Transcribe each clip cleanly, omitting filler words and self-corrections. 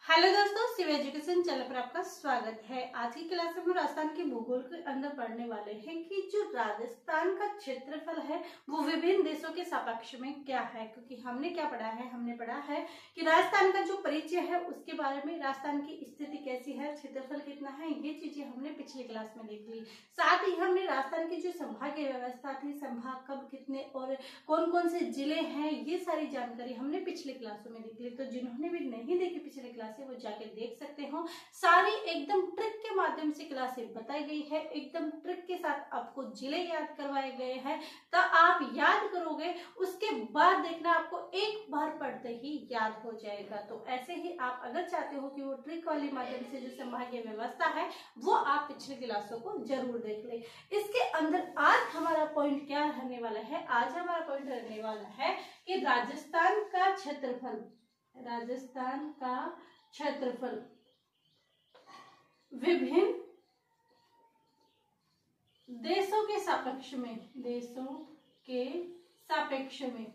Hello दोस्तों, Shiv education channel पर आपका स्वागत है। आज की क्लास में हम राजस्थान के भूगोल के अंदर पढ़ने वाले हैं कि जो राजस्थान का क्षेत्रफल है वो विभिन्न देशों के सापेक्ष में क्या है। क्योंकि हमने क्या पढ़ा है, हमने पढ़ा है कि राजस्थान का जो परिचय है उसके बारे में, राजस्थान की स्थिति कैसी है, क्षेत्रफल कितना है, ये चीजें हमने पिछली क्लास में देख ली। साथ ही हमने राजस्थान की जो संभागीय व्यवस्था थी, संभाग कब कितने और कौन कौन से जिले हैं, ये सारी जानकारी हमने पिछली क्लासों में देख ली। तो जिन्होंने भी नहीं देखी पिछली क्लास वो जाके देख सकते हो। सारी एकदम ट्रिक के माध्यम से क्लासें बताई गई है, एकदम ट्रिक के साथ आपको जिले याद करवाए गए हैं। तो आप याद करोगे, उसके बाद देखना आपको एक बार पढ़ते ही याद हो जाएगा। तो ऐसे ही आप अगर चाहते हो कि वो ट्रिक वाले माध्यम से जो संभागीय व्यवस्था है वो आप पिछली क्लासों को जरूर देख ले। इसके अंदर आज हमारा पॉइंट क्या रहने वाला है? आज हमारा पॉइंट रहने वाला है कि राजस्थान का क्षेत्रफल, राजस्थान का क्षेत्रफल विभिन्न देशों के सापेक्ष में, देशों के सापेक्ष में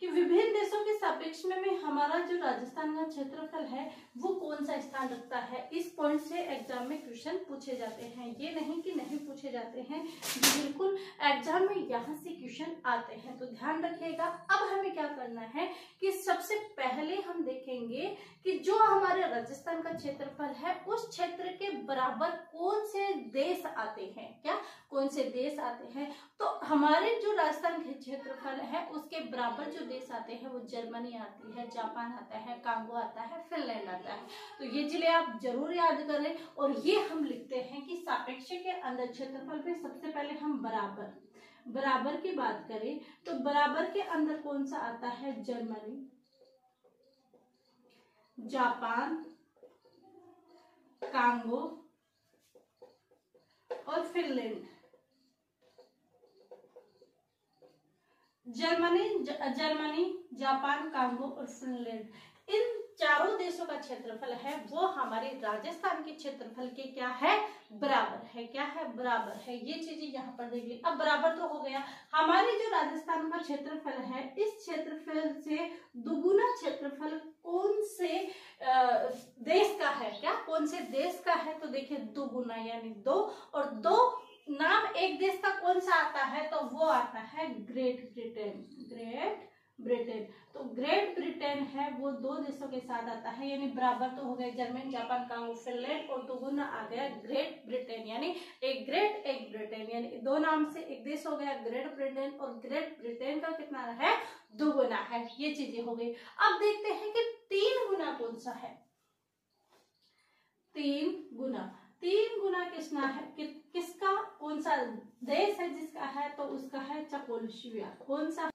कि विभिन्न देशों के सापेक्ष में हमारा जो राजस्थान का क्षेत्रफल है वो कौन सा स्थान रखता है। इस पॉइंट से एग्जाम में क्वेश्चन पूछे जाते हैं, ये नहीं कि नहीं पूछे जाते हैं, बिल्कुल एग्जाम में यहाँ से क्वेश्चन आते हैं। तो ध्यान रखिएगा। अब हमें क्या करना है कि सबसे पहले हम देखेंगे कि जो हमारे राजस्थान का क्षेत्रफल है उस क्षेत्र के बराबर कौन से देश आते हैं। क्या कौन से देश आते हैं? तो हमारे जो राजस्थान के क्षेत्रफल है उसके बराबर जो देश आते हैं वो जर्मनी आती है, जापान आता है, कांगो आता है, फिनलैंड आता है। तो ये जिले आप जरूर याद करें। और ये हम लिखते हैं कि सापेक्ष के अंदर क्षेत्रफल में सबसे पहले हम बराबर की बात करें तो बराबर के अंदर कौन सा आता है? जर्मनी, जापान, कांगो और फिनलैंड। जर्मनी, जापान, कांगो और फिनलैंड, इन चारों देशों का क्षेत्रफल है वो हमारे राजस्थान के क्षेत्रफल के क्या है? बराबर है। क्या है? बराबर है। ये चीजें यहाँ पर देख ली। अब बराबर तो हो गया। हमारे जो राजस्थान का क्षेत्रफल है इस क्षेत्रफल से दुगुना क्षेत्रफल कौन से देश का है? क्या कौन से देश का है? तो देखिए दुगुना यानी दो, और दो नाम एक देश का कौन सा आता है? तो वो आता है ग्रेट ब्रिटेन। ग्रेट ब्रिटेन, तो ग्रेट ब्रिटेन है वो दो देशों के साथ आता है, यानी बराबर तो हो गए जर्मनी, जापान, कांगो, फिनलैंड, और दुगुना आ गया ग्रेट ब्रिटेन, यानी एक ग्रेट एक ब्रिटेन, यानी दो नाम से एक देश हो गया ग्रेट ब्रिटेन, और ग्रेट ब्रिटेन का कितना है? दुगुना है। ये चीजें हो गई। अब देखते हैं कि तीन गुना कौन सा है। तीन गुना किसना है? किसका कौन सा देश है जिसका है? तो उसका है चेकोस्लोवाकिया। कौन सा?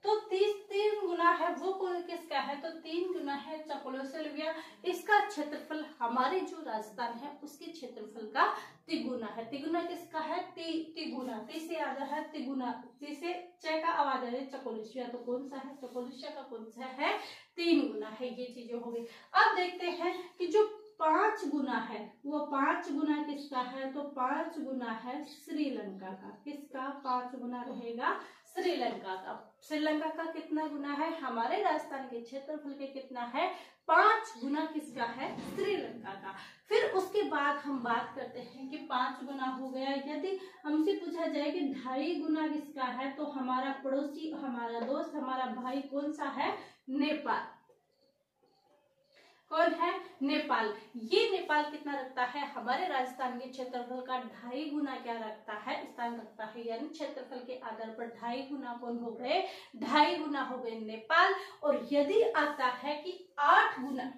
तो तीन गुना है वो किसका है? तो तीन गुना है चेकोस्लोवाकिया। इसका क्षेत्रफल हमारे जो राजस्थान है उसके क्षेत्रफल का तिगुना है। तिगुना किसका है? तिगुना, ती से आ रहा है तिगुना, ती से च का आवाज आ रही है चेकोस्लोवाकिया। तो कौन सा है? चेकोस्लोवाकिया का कौन सा है? तीन गुना है। ये चीजें हो गई। अब देखते हैं कि जो पांच गुना है वो पांच गुना किसका है? तो पांच गुना है श्रीलंका का। किसका? पांच गुना रहेगा श्रीलंका का। श्रीलंका का कितना गुना है? हमारे राजस्थान के क्षेत्रफल के कितना है? पांच गुना किसका है? श्रीलंका का। फिर उसके बाद हम बात करते हैं कि पांच गुना हो गया। यदि हमसे पूछा जाए कि ढाई गुना किसका है, तो हमारा पड़ोसी, हमारा दोस्त, हमारा भाई कौन सा है? नेपाल। कौन है? नेपाल। ये नेपाल कितना रखता है? हमारे राजस्थान के क्षेत्रफल का ढाई गुना क्या रखता है? स्थान रखता है, यानी क्षेत्रफल के आधार पर ढाई गुना कौन हो गए? ढाई गुना हो गए नेपाल। और यदि आता है कि आठ गुना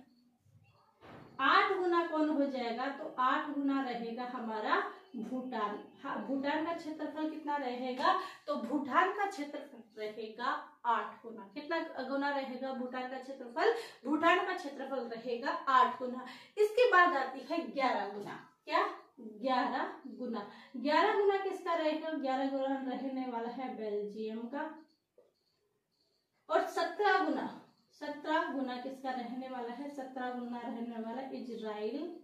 कौन हो जाएगा? तो आठ गुना रहेगा हमारा भूटान। हाँ, भूटान का क्षेत्रफल कितना रहेगा? तो भूटान का क्षेत्रफल रहेगा 8 गुना। कितना गुना रहेगा भूटान का क्षेत्रफल? भूटान का क्षेत्रफल रहेगा 8 गुना। इसके बाद आती है 11 गुना। क्या? 11 गुना। 11 गुना किसका रहेगा? 11 गुना रहने वाला है बेल्जियम का। और 17 गुना किसका रहने वाला है? 17 गुना रहने वाला इजराइल।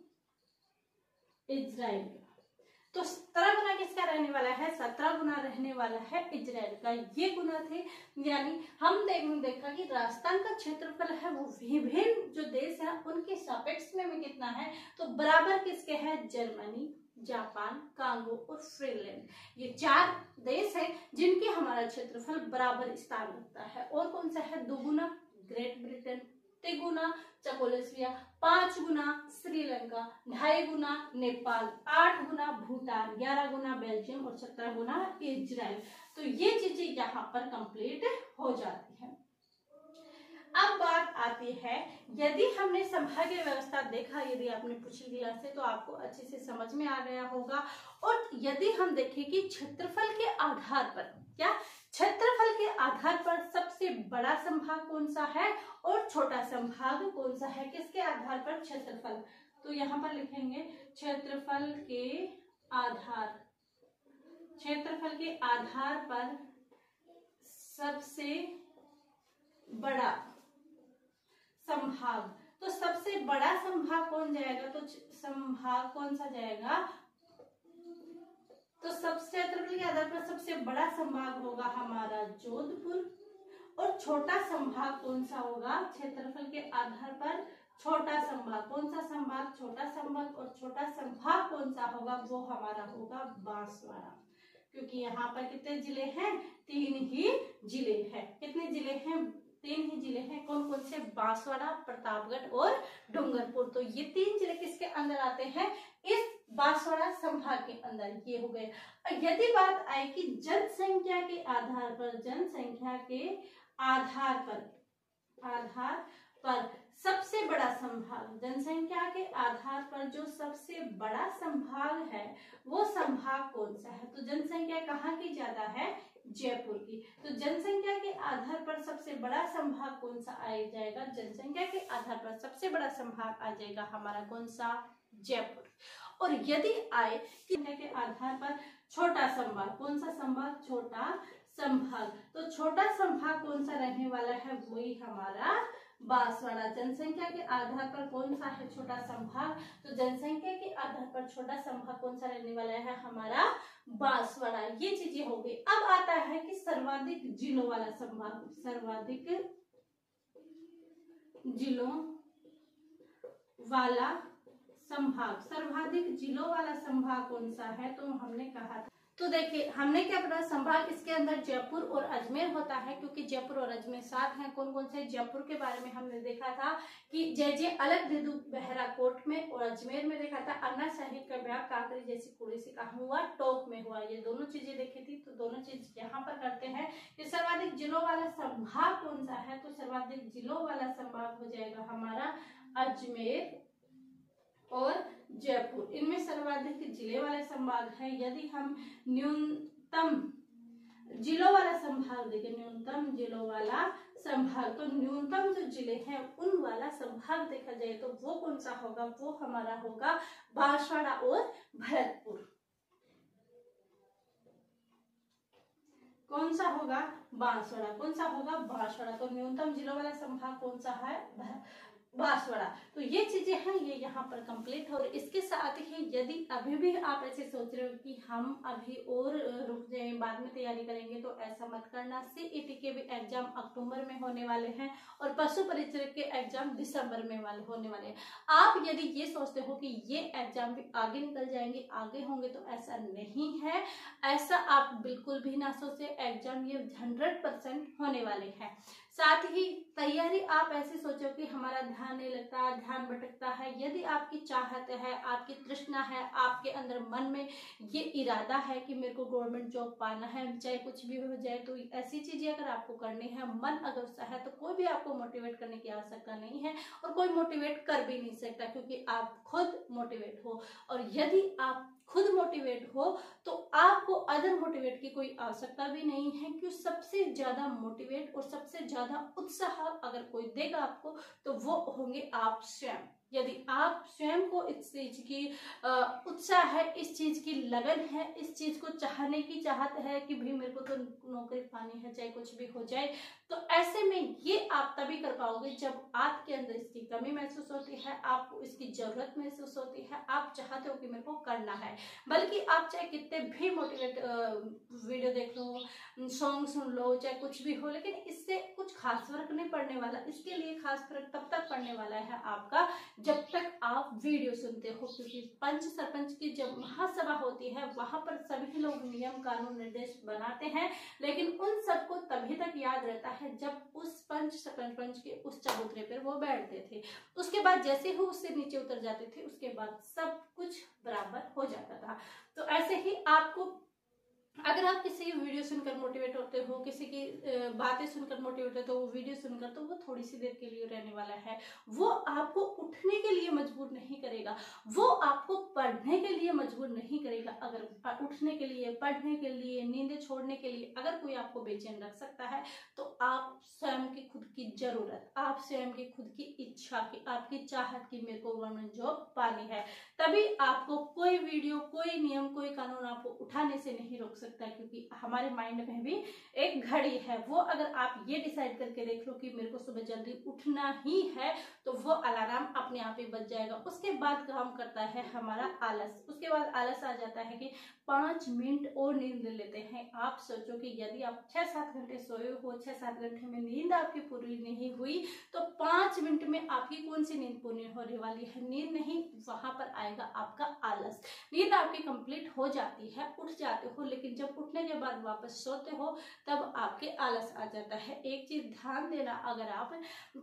तो 17 गुना किसका रहने वाला है? 17 गुना रहने वाला है इजराइल का। ये गुना थे, यानी हम देखा कि राजस्थान का क्षेत्रफल है वो विभिन्न जो देश है उनके सापेक्ष में कितना है, तो बराबर किसके है? जर्मनी, जापान, कांगो और फिनलैंड, ये 4 देश है जिनके हमारा क्षेत्रफल बराबर स्थान रखता है। और कौन सा है? 2 गुना ग्रेट ब्रिटेन, 3 गुना चेकोस्लोवाकिया, 5 गुना श्रीलंका, 2.5 गुना नेपाल, 8 गुना भूटान, 11 गुना बेल्जियम और 17 गुना इजराइल। तो ये चीजें यहाँ पर कंप्लीट हो जाती है। अब बात आती है, यदि हमने संभागीय व्यवस्था देखा, यदि आपने पिछली क्लास से, तो आपको अच्छे से समझ में आ गया होगा। और यदि हम देखें कि क्षेत्रफल के आधार पर, क्या क्षेत्रफल के आधार पर सबसे बड़ा संभाग कौन सा है और छोटा संभाग कौन सा है, किसके आधार पर? क्षेत्रफल। तो यहाँ पर लिखेंगे क्षेत्रफल के आधार, क्षेत्रफल के आधार पर सबसे बड़ा संभाग। तो सबसे बड़ा संभाग कौन जाएगा? तो संभाग कौन सा जाएगा? तो क्षेत्रफल के आधार पर सबसे बड़ा संभाग होगा हमारा जोधपुर। और छोटा संभाग कौन सा होगा? क्षेत्रफल के आधार पर छोटा संभाग, कौन सा संभाग? छोटा संभाग। और छोटा संभाग कौन सा होगा? वो हमारा होगा बांसवाड़ा, क्योंकि यहाँ पर कितने जिले हैं? 3 ही जिले हैं। कितने जिले हैं? 3 ही जिले हैं। कौन कौन से? बांसवाड़ा, प्रतापगढ़ और डूंगरपुर। तो ये 3 जिले किसके अंदर आते हैं? इस बांसवाड़ा संभाग के अंदर। ये हो गए। यदि बात आए कि जनसंख्या के आधार पर, जनसंख्या के आधार पर सबसे बड़ा संभाग, जनसंख्या के आधार पर जो सबसे बड़ा संभाग है वो संभाग कौन सा है? तो जनसंख्या कहाँ की ज्यादा है? जयपुर की। तो जनसंख्या के आधार पर सबसे बड़ा संभाग कौन सा आ जाएगा? जनसंख्या के आधार पर सबसे बड़ा संभाग आ जाएगा हमारा कौन सा? जयपुर। और यदि आए कि के आधार पर छोटा संभाग, कौन सा संभाग? छोटा संभाग। तो छोटा संभाग कौन सा रहने वाला है? वही हमारा बांसवाड़ा। जनसंख्या के आधार पर कौन सा है छोटा संभाग? तो जनसंख्या के आधार पर छोटा संभाग कौन सा रहने वाला है? हमारा बांसवाड़ा। ये चीजें हो गई। अब आता है कि सर्वाधिक जिलों वाला संभाग, सर्वाधिक जिलों वाला संभाग, सर्वाधिक जिलों वाला संभाग कौन सा है? तो हमने कहा था, तो देखिए हमने क्या पढ़ा? संभाग इसके अंदर जयपुर और अजमेर होता है, क्योंकि जयपुर और अजमेर साथ हैं। कौन कौन से? जयपुर के बारे में हमने देखा था कि जय अलग दिदु बहरा कोट में, और अजमेर में देखा था अन्ना साहिब का ब्याह काकरी जैसी कुड़ी से कहा हुआ, टोक में हुआ। ये दोनों चीजें देखी थी। तो दोनों चीज यहाँ पर करते हैं कि सर्वाधिक जिलों वाला संभाग कौन सा है? तो सर्वाधिक जिलों वाला संभाग हो जाएगा हमारा अजमेर और जयपुर। इनमें सर्वाधिक जिले वाले संभाग है। यदि हम न्यूनतम जिलों वाला संभाग देखें, न्यूनतम जिलों वाला संभाग, तो न्यूनतम जो जिले हैं उन वाला संभाग देखा जाए तो वो कौन सा होगा? वो हमारा होगा बांसवाड़ा और भरतपुर। कौन सा होगा? बांसवाड़ा। कौन सा होगा? बांसवाड़ा। तो न्यूनतम जिलों वाला संभाग कौन सा है? बांसवाड़ा। तो ये चीजें हैं, ये यहाँ पर कंप्लीट हो। इसके साथ ही यदि अभी भी आप ऐसे सोच रहे हो कि हम अभी और रुक जाए, बाद में तैयारी करेंगे, तो ऐसा मत करना। सीईटी के भी एग्जाम अक्टूबर में होने वाले हैं और पशु परिचय के एग्जाम दिसंबर में होने वाले हैं। आप यदि ये सोचते हो कि ये एग्जाम भी आगे निकल जाएंगे, आगे होंगे, तो ऐसा नहीं है। ऐसा आप बिल्कुल भी ना सोचे। एग्जाम ये 100% होने वाले हैं। साथ ही तैयारी आप ऐसे सोचो कि हमारा ध्यान नहीं लगता, ध्यान भटकता है। यदि आपकी चाहत है, आपकी तृष्णा है, आपके अंदर मन में ये इरादा है कि मेरे को गवर्नमेंट जॉब पाना है, चाहे कुछ भी हो जाए, तो ऐसी चीजें अगर आपको करनी है, मन अगर उसका है, तो कोई भी आपको मोटिवेट करने की आवश्यकता नहीं है और कोई मोटिवेट कर भी नहीं सकता, क्योंकि आप खुद मोटिवेट हो। और यदि आप खुद मोटिवेट हो तो आपको अदर मोटिवेट की कोई आवश्यकता भी नहीं है, क्योंकि सबसे ज्यादा मोटिवेट और सबसे ज्यादा उत्साह अगर कोई देगा आपको तो वो होंगे आप स्वयं। यदि आप स्वयं को इस चीज की उत्साह है, इस चीज की लगन है, इस चीज को चाहने की चाहत है कि भाई मेरे को तो नौकरी पानी है, चाहे कुछ भी हो जाए। तो ऐसे में ये आप तभी कर पाओगे जब आपके अंदर इसकी कमी महसूस होती है, आपको इसकी जरूरत महसूस होती है, आप चाहते हो कि मेरे को करना है। बल्कि आप चाहे कितने भी मोटिवेट वीडियो देख लो, सॉन्ग सुन लो, चाहे कुछ भी हो, लेकिन इससे कुछ खास फर्क नहीं पड़ने वाला। इसके लिए खास फर्क तब तक पड़ने वाला है आपका जब तक आप वीडियो सुनते हो, क्योंकि पंच सरपंच की जब महासभा होती है वहां पर सभी लोग नियम कानून निर्देश बनाते हैं, लेकिन उन सबको तभी तक याद रहता है जब उस पंच सरपंच के उस चबूतरे पर वो बैठते थे। उसके बाद जैसे ही उससे नीचे उतर जाते थे, उसके बाद सब कुछ बराबर हो जाता था। तो ऐसे ही आपको, अगर आप किसी की वीडियो सुनकर मोटिवेट होते हो, किसी की बातें सुनकर मोटिवेट होते हो, वो वीडियो सुनकर, तो वो थोड़ी सी देर के लिए रहने वाला है। वो आपको उठने के लिए मजबूर नहीं करेगा, वो आपको पढ़ने के लिए मजबूर नहीं करेगा। अगर उठने के लिए, पढ़ने के लिए, नींदें छोड़ने के लिए अगर कोई आपको बेचैन रख सकता है, तो आप स्वयं की खुद की जरूरत, आप स्वयं की खुद की इच्छा की, आपकी चाहत की मेरे को गवर्नमेंट जॉब पानी है, तभी आपको कोई वीडियो, कोई नियम, कोई कानून आपको उठाने से नहीं रोक सकता। क्योंकि हमारे माइंड में भी एक घड़ी है, वो अगर आप ये डिसाइड करके देख लो कि मेरे को सुबह जल्दी उठना ही है, तो वो अलार्म अपने आप ही बज जाएगा। उसके बाद काम करता है हमारा आलस। उसके बाद आलस आ जाता है कि 5 मिनट और नींद ले लेते हैं। आप सोचो कि यदि आप 6-7 घंटे सोए हो, 6-7 घंटे में नींद आपकी पूरी नहीं हुई, तो 5 मिनट में आपकी कौन सी नींद पूरी होने वाली है? नींद नहीं, वहां पर आएगा आपका आलस। नींद आपकी कंप्लीट हो जाती है, उठ जाते हो, लेकिन जब उठने के बाद वापस सोते हो तब आपके आलस आ जाता है। एक चीज ध्यान देना, अगर आप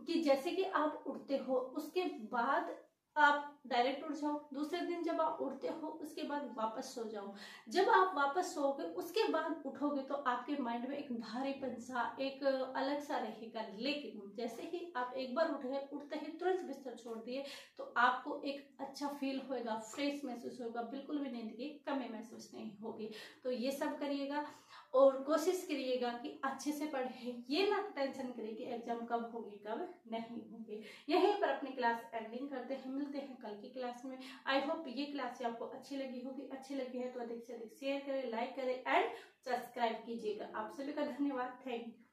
कि जैसे कि आप उठते हो उसके बाद आप डायरेक्ट उठ जाओ, दूसरे दिन जब आप उठते हो उसके बाद वापस सो जाओ। जब आप वापस सोओगे उसके बाद उठोगे तो आपके माइंड में एक भारीपन सा, एक अलग सा रहेगा। लेकिन जैसे ही आप एक बार उठ गए, उठते ही तुरंत बिस्तर छोड़ दिए, तो आपको एक अच्छा फील होगा, फ्रेश महसूस होगा, बिल्कुल भी नींद की कमी महसूस नहीं होगी। तो ये सब करिएगा और कोशिश करिएगा कि अच्छे से पढ़े, ये ना टेंशन करिए कि एग्जाम कब होगी कब नहीं होगी। यहीं पर अपनी क्लास एंडिंग करते हैं, मिलते हैं कल की क्लास में। आई होप ये क्लास आपको अच्छी लगी होगी। अच्छी लगी है तो अधिक से अधिक शेयर करें, लाइक करें एंड सब्सक्राइब कीजिएगा। आप सभी का धन्यवाद, थैंक यू।